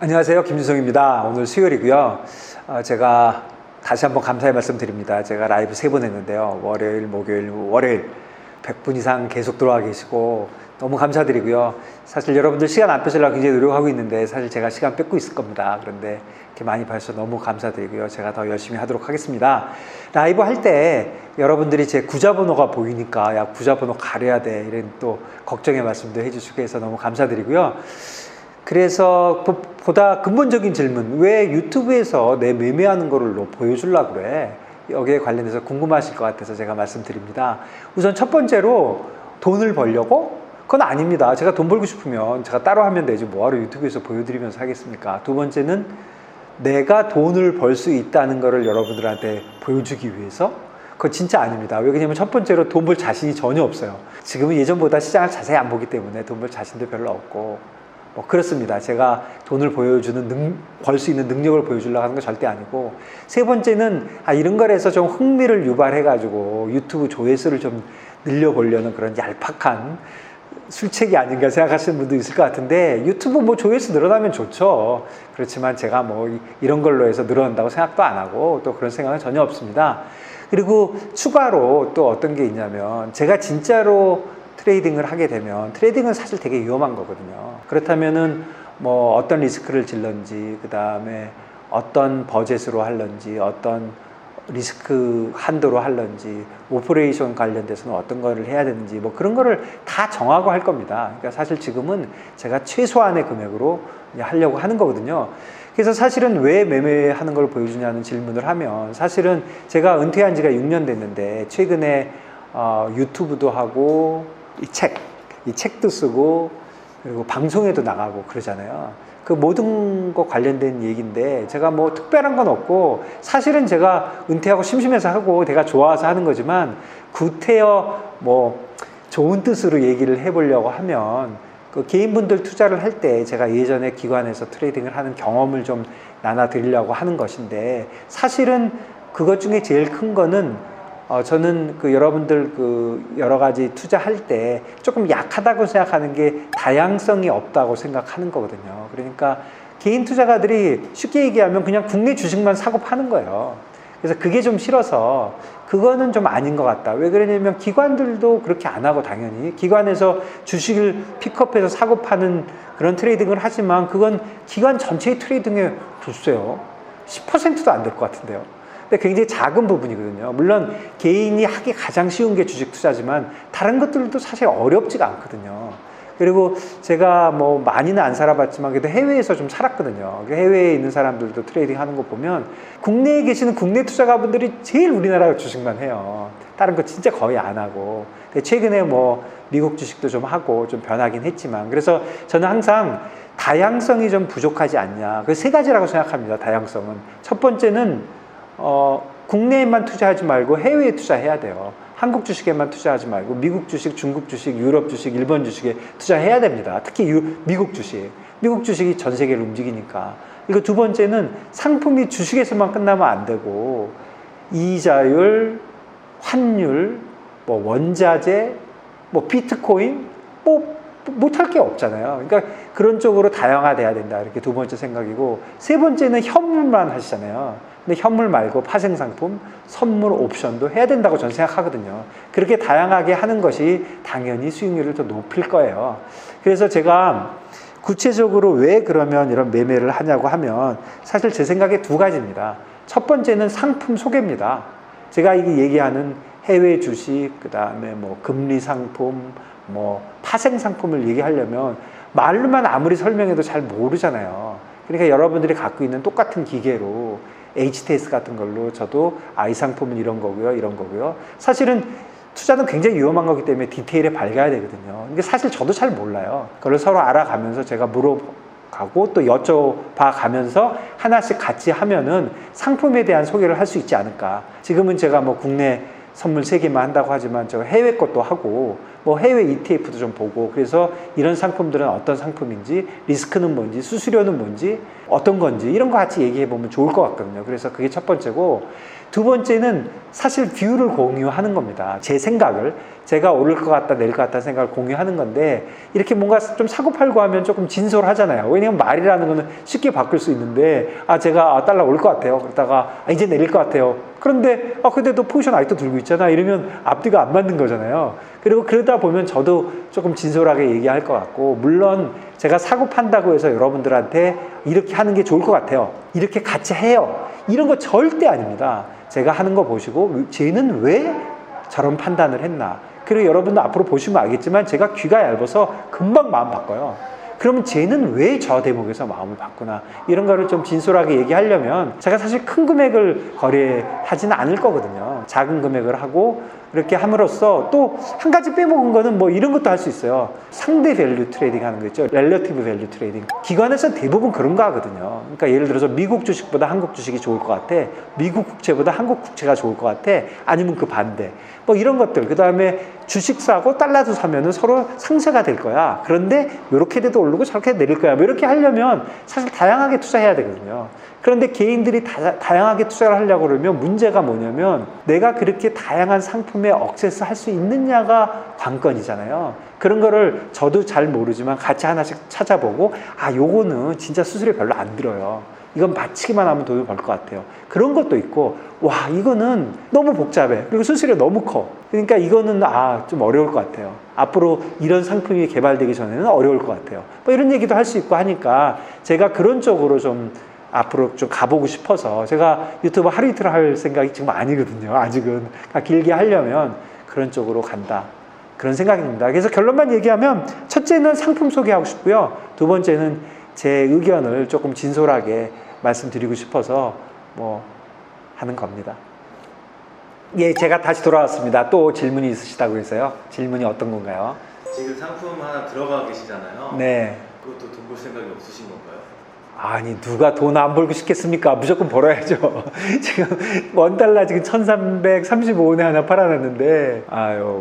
안녕하세요. 김준성입니다. 오늘 수요일이고요. 제가 다시 한번 감사의 말씀 드립니다. 제가 라이브 3번 했는데요. 월요일, 목요일, 월요일 100분 이상 계속 들어와 계시고 너무 감사드리고요. 사실 여러분들 시간 안 뺏으려고 굉장히 노력하고 있는데 사실 제가 시간 뺏고 있을 겁니다. 그런데 이렇게 많이 봐주셔서 너무 감사드리고요. 제가 더 열심히 하도록 하겠습니다. 라이브 할 때 여러분들이 제 구자번호가 보이니까 야, 구자번호 가려야 돼, 이런 또 걱정의 말씀도 해주시고 해서 너무 감사드리고요. 그래서 보다 근본적인 질문, 왜 유튜브에서 내 매매하는 거를 보여주려고 그래? 여기에 관련해서 궁금하실 것 같아서 제가 말씀드립니다. 우선 첫 번째로 돈을 벌려고? 그건 아닙니다. 제가 돈 벌고 싶으면 제가 따로 하면 되지 뭐하러 유튜브에서 보여드리면서 하겠습니까? 두 번째는 내가 돈을 벌 수 있다는 거를 여러분들한테 보여주기 위해서? 그건 진짜 아닙니다. 왜냐면 첫 번째로 돈 벌 자신이 전혀 없어요. 지금은 예전보다 시장을 자세히 안 보기 때문에 돈 벌 자신도 별로 없고 그렇습니다. 제가 돈을 벌 수 있는 능력을 보여주려고 하는 건 절대 아니고, 세 번째는 이런 거에서 좀 흥미를 유발해가지고 유튜브 조회수를 좀 늘려보려는 그런 얄팍한 술책이 아닌가 생각하시는 분도 있을 것 같은데, 유튜브 뭐 조회수 늘어나면 좋죠. 그렇지만 제가 뭐 이런 걸로 해서 늘어난다고 생각도 안 하고 또 그런 생각은 전혀 없습니다. 그리고 추가로 또 어떤 게 있냐면, 제가 진짜로 트레이딩을 하게 되면, 트레이딩은 사실 되게 위험한 거거든요. 그렇다면은 뭐 어떤 리스크를 질런지, 그 다음에 어떤 버젯으로 할런지, 어떤 리스크 한도로 할런지, 오퍼레이션 관련돼서는 어떤 거를 해야 되는지, 뭐 그런 거를 다 정하고 할 겁니다. 그러니까 사실 지금은 제가 최소한의 금액으로 하려고 하는 거거든요. 그래서 사실은 왜 매매하는 걸 보여주냐는 질문을 하면, 사실은 제가 은퇴한 지가 6년 됐는데 최근에 유튜브도 하고 이 책도 쓰고 그리고 방송에도 나가고 그러잖아요. 그 모든 거 관련된 얘기인데 제가 뭐 특별한 건 없고, 사실은 제가 은퇴하고 심심해서 하고 내가 좋아서 하는 거지만, 구태여 뭐 좋은 뜻으로 얘기를 해보려고 하면, 그 개인분들 투자를 할 때 제가 예전에 기관에서 트레이딩을 하는 경험을 좀 나눠드리려고 하는 것인데, 사실은 그것 중에 제일 큰 거는 저는 여러분들 여러 가지 투자할 때 조금 약하다고 생각하는 게 다양성이 없다고 생각하는 거거든요. 그러니까 개인 투자가들이 쉽게 얘기하면 그냥 국내 주식만 사고 파는 거예요. 그래서 그게 좀 싫어서 그거는 좀 아닌 것 같다. 왜 그러냐면 기관들도 그렇게 안 하고, 당연히 기관에서 주식을 픽업해서 사고 파는 그런 트레이딩을 하지만 그건 기관 전체의 트레이딩에 글쎄요 10%도 안 될 것 같은데요. 근데 굉장히 작은 부분이거든요. 물론 개인이 하기 가장 쉬운 게 주식 투자지만 다른 것들도 사실 어렵지가 않거든요. 그리고 제가 뭐 많이는 안 살아봤지만 그래도 해외에서 좀 살았거든요. 해외에 있는 사람들도 트레이딩 하는 거 보면 국내에 계시는 국내 투자가분들이 제일 우리나라 주식만 해요. 다른 거 진짜 거의 안 하고. 근데 최근에 뭐 미국 주식도 좀 하고 좀 변하긴 했지만, 그래서 저는 항상 다양성이 좀 부족하지 않냐. 그 세 가지라고 생각합니다. 다양성은. 첫 번째는 국내에만 투자하지 말고 해외에 투자해야 돼요. 한국 주식에만 투자하지 말고 미국 주식, 중국 주식, 유럽 주식, 일본 주식에 투자해야 됩니다. 특히 미국 주식. 미국 주식이 전 세계를 움직이니까. 그리고 두 번째는 상품이 주식에서만 끝나면 안 되고, 이자율, 환율, 뭐 원자재, 뭐 비트코인, 뭐 못할 게 없잖아요. 그러니까 그런 쪽으로 다양화돼야 된다. 이렇게 두 번째 생각이고, 세 번째는 현물만 하시잖아요. 근데 현물 말고 파생상품, 선물, 옵션도 해야 된다고 저는 생각하거든요. 그렇게 다양하게 하는 것이 당연히 수익률을 더 높일 거예요. 그래서 제가 구체적으로 왜 그러면 이런 매매를 하냐고 하면, 사실 제 생각에 두 가지입니다. 첫 번째는 상품 소개입니다. 제가 이게 얘기하는 해외 주식, 그 다음에 뭐 금리 상품, 뭐 파생 상품을 얘기하려면 말로만 아무리 설명해도 잘 모르잖아요. 그러니까 여러분들이 갖고 있는 똑같은 기계로 HTS 같은 걸로 저도 이 상품은 이런 거고요, 이런 거고요. 사실은 투자는 굉장히 위험한 거기 때문에 디테일에 밝아야 되거든요. 이게 사실 저도 잘 몰라요. 그걸 서로 알아가면서 제가 물어가고 또 여쭤봐 가면서 하나씩 같이 하면은 상품에 대한 소개를 할 수 있지 않을까. 지금은 제가 뭐 국내 선물 3개만 한다고 하지만 저 해외 것도 하고 뭐 해외 ETF도 좀 보고, 그래서 이런 상품들은 어떤 상품인지, 리스크는 뭔지, 수수료는 뭔지, 어떤 건지 이런 거 같이 얘기해 보면 좋을 것 같거든요. 그래서 그게 첫 번째고, 두 번째는 사실 뷰를 공유하는 겁니다. 제 생각을, 제가 오를 것 같다 내릴 것 같다는 생각을 공유하는 건데, 이렇게 뭔가 좀 사고팔고 하면 조금 진솔하잖아요. 왜냐면 말이라는 거는 쉽게 바꿀 수 있는데, 제가 달러 올 것 같아요. 그러다가 이제 내릴 것 같아요. 그런데 근데 너 포지션 아직도 들고 있잖아 이러면 앞뒤가 안 맞는 거잖아요. 그리고 그러다 보면 저도 조금 진솔하게 얘기할 것 같고, 물론 제가 사고 판다고 해서 여러분들한테 이렇게 하는 게 좋을 것 같아요, 이렇게 같이 해요, 이런 거 절대 아닙니다. 제가 하는 거 보시고 쟤는 왜 저런 판단을 했나, 그리고 여러분도 앞으로 보시면 알겠지만 제가 귀가 얇아서 금방 마음 바꿔요. 그러면 쟤는 왜 저 대목에서 마음을 바꾸나, 이런 거를 좀 진솔하게 얘기하려면 제가 사실 큰 금액을 거래하지는 않을 거거든요. 작은 금액을 하고 이렇게 함으로써, 또 한 가지 빼먹은 거는 뭐 이런 것도 할 수 있어요. 상대 밸류 트레이딩 하는 거 있죠. 렐러티브 밸류 트레이딩. 기관에서 대부분 그런 거 하거든요. 그러니까 예를 들어서 미국 주식보다 한국 주식이 좋을 것 같아, 미국 국채보다 한국 국채가 좋을 것 같아, 아니면 그 반대, 뭐 이런 것들. 그 다음에 주식 사고 달러도 사면은 서로 상쇄가 될 거야. 그런데 이렇게 돼도 오르고 저렇게 내릴 거야. 뭐 이렇게 하려면 사실 다양하게 투자해야 되거든요. 그런데 개인들이 다양하게 투자를 하려고 그러면 문제가 뭐냐면, 내가 그렇게 다양한 상품에 억세스 할 수 있느냐가 관건이잖아요. 그런 거를 저도 잘 모르지만 같이 하나씩 찾아보고, 요거는 진짜 수수료 별로 안 들어요, 이건 맞히기만 하면 돈을 벌 것 같아요, 그런 것도 있고, 이거는 너무 복잡해, 그리고 수수료 너무 커, 그러니까 이거는 좀 어려울 것 같아요, 앞으로 이런 상품이 개발되기 전에는 어려울 것 같아요, 뭐 이런 얘기도 할 수 있고 하니까, 제가 그런 쪽으로 좀 앞으로 좀 가보고 싶어서, 제가 유튜브 하루 이틀 할 생각이 지금 아니거든요. 아직은 길게 하려면 그런 쪽으로 간다, 그런 생각입니다. 그래서 결론만 얘기하면, 첫째는 상품 소개하고 싶고요, 두 번째는 제 의견을 조금 진솔하게 말씀드리고 싶어서 뭐 하는 겁니다. 예, 제가 다시 돌아왔습니다. 또 질문이 있으시다고 해서요. 질문이 어떤 건가요? 지금 상품 하나 들어가 계시잖아요. 네. 그것도 돈 벌 생각이 없으신 건가요? 아니, 누가 돈 안 벌고 싶겠습니까? 무조건 벌어야죠. 지금 $1 지금 1335원에 하나 팔아놨는데,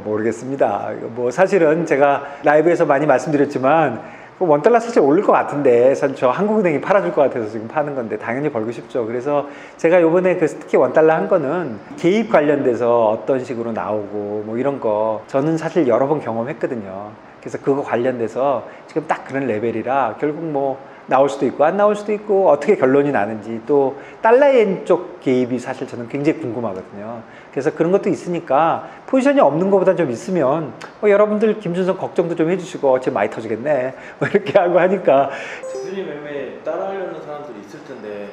모르겠습니다. 뭐 사실은 제가 라이브에서 많이 말씀드렸지만, $1 사실 오를 것 같은데, 사실 저 한국은행이 팔아줄 것 같아서 지금 파는 건데 당연히 벌고 싶죠. 그래서 제가 요번에 특히 $1 한 거는 개입 관련돼서 어떤 식으로 나오고 뭐 이런 거 저는 사실 여러 번 경험했거든요. 그래서 그거 관련돼서 지금 딱 그런 레벨이라, 결국 뭐 나올 수도 있고 안 나올 수도 있고, 어떻게 결론이 나는지, 또 달러엔 쪽 개입이 사실 저는 굉장히 궁금하거든요. 그래서 그런 것도 있으니까, 포지션이 없는 것보다 좀 있으면 여러분들 김준성 걱정도 좀 해주시고, 쟤 많이 터지겠네 뭐 이렇게 하고 하니까. 대표님 매매 따라하려는 사람들이 있을 텐데.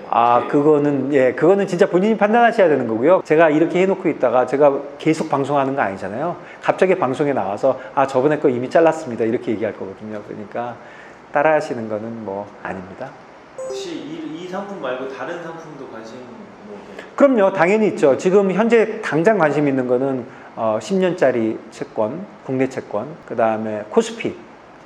그거는 진짜 본인이 판단하셔야 되는 거고요. 제가 이렇게 해놓고 있다가 제가 계속 방송하는 거 아니잖아요. 갑자기 방송에 나와서 저번에 거 이미 잘랐습니다 이렇게 얘기할 거거든요. 그러니까 따라 하시는 거는 뭐 아닙니다. 혹시 이 상품 말고 다른 상품도 관심 그럼요, 당연히 있죠. 지금 현재 당장 관심 있는 거는 10년짜리 채권, 국내 채권, 그 다음에 코스피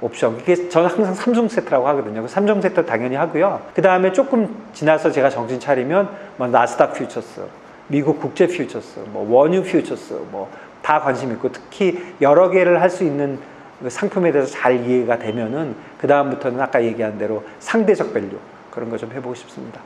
옵션, 이게 저는 항상 3종 세트라고 하거든요. 3종 세트 당연히 하고요. 그 다음에 조금 지나서 제가 정신 차리면 뭐 나스닥 퓨처스, 미국 국제 퓨처스, 뭐 원유 퓨처스, 뭐 다 관심 있고, 특히 여러 개를 할 수 있는 상품에 대해서 잘 이해가 되면은 그 다음부터는 아까 얘기한 대로 상대적 밸류, 그런 거 좀 해보고 싶습니다.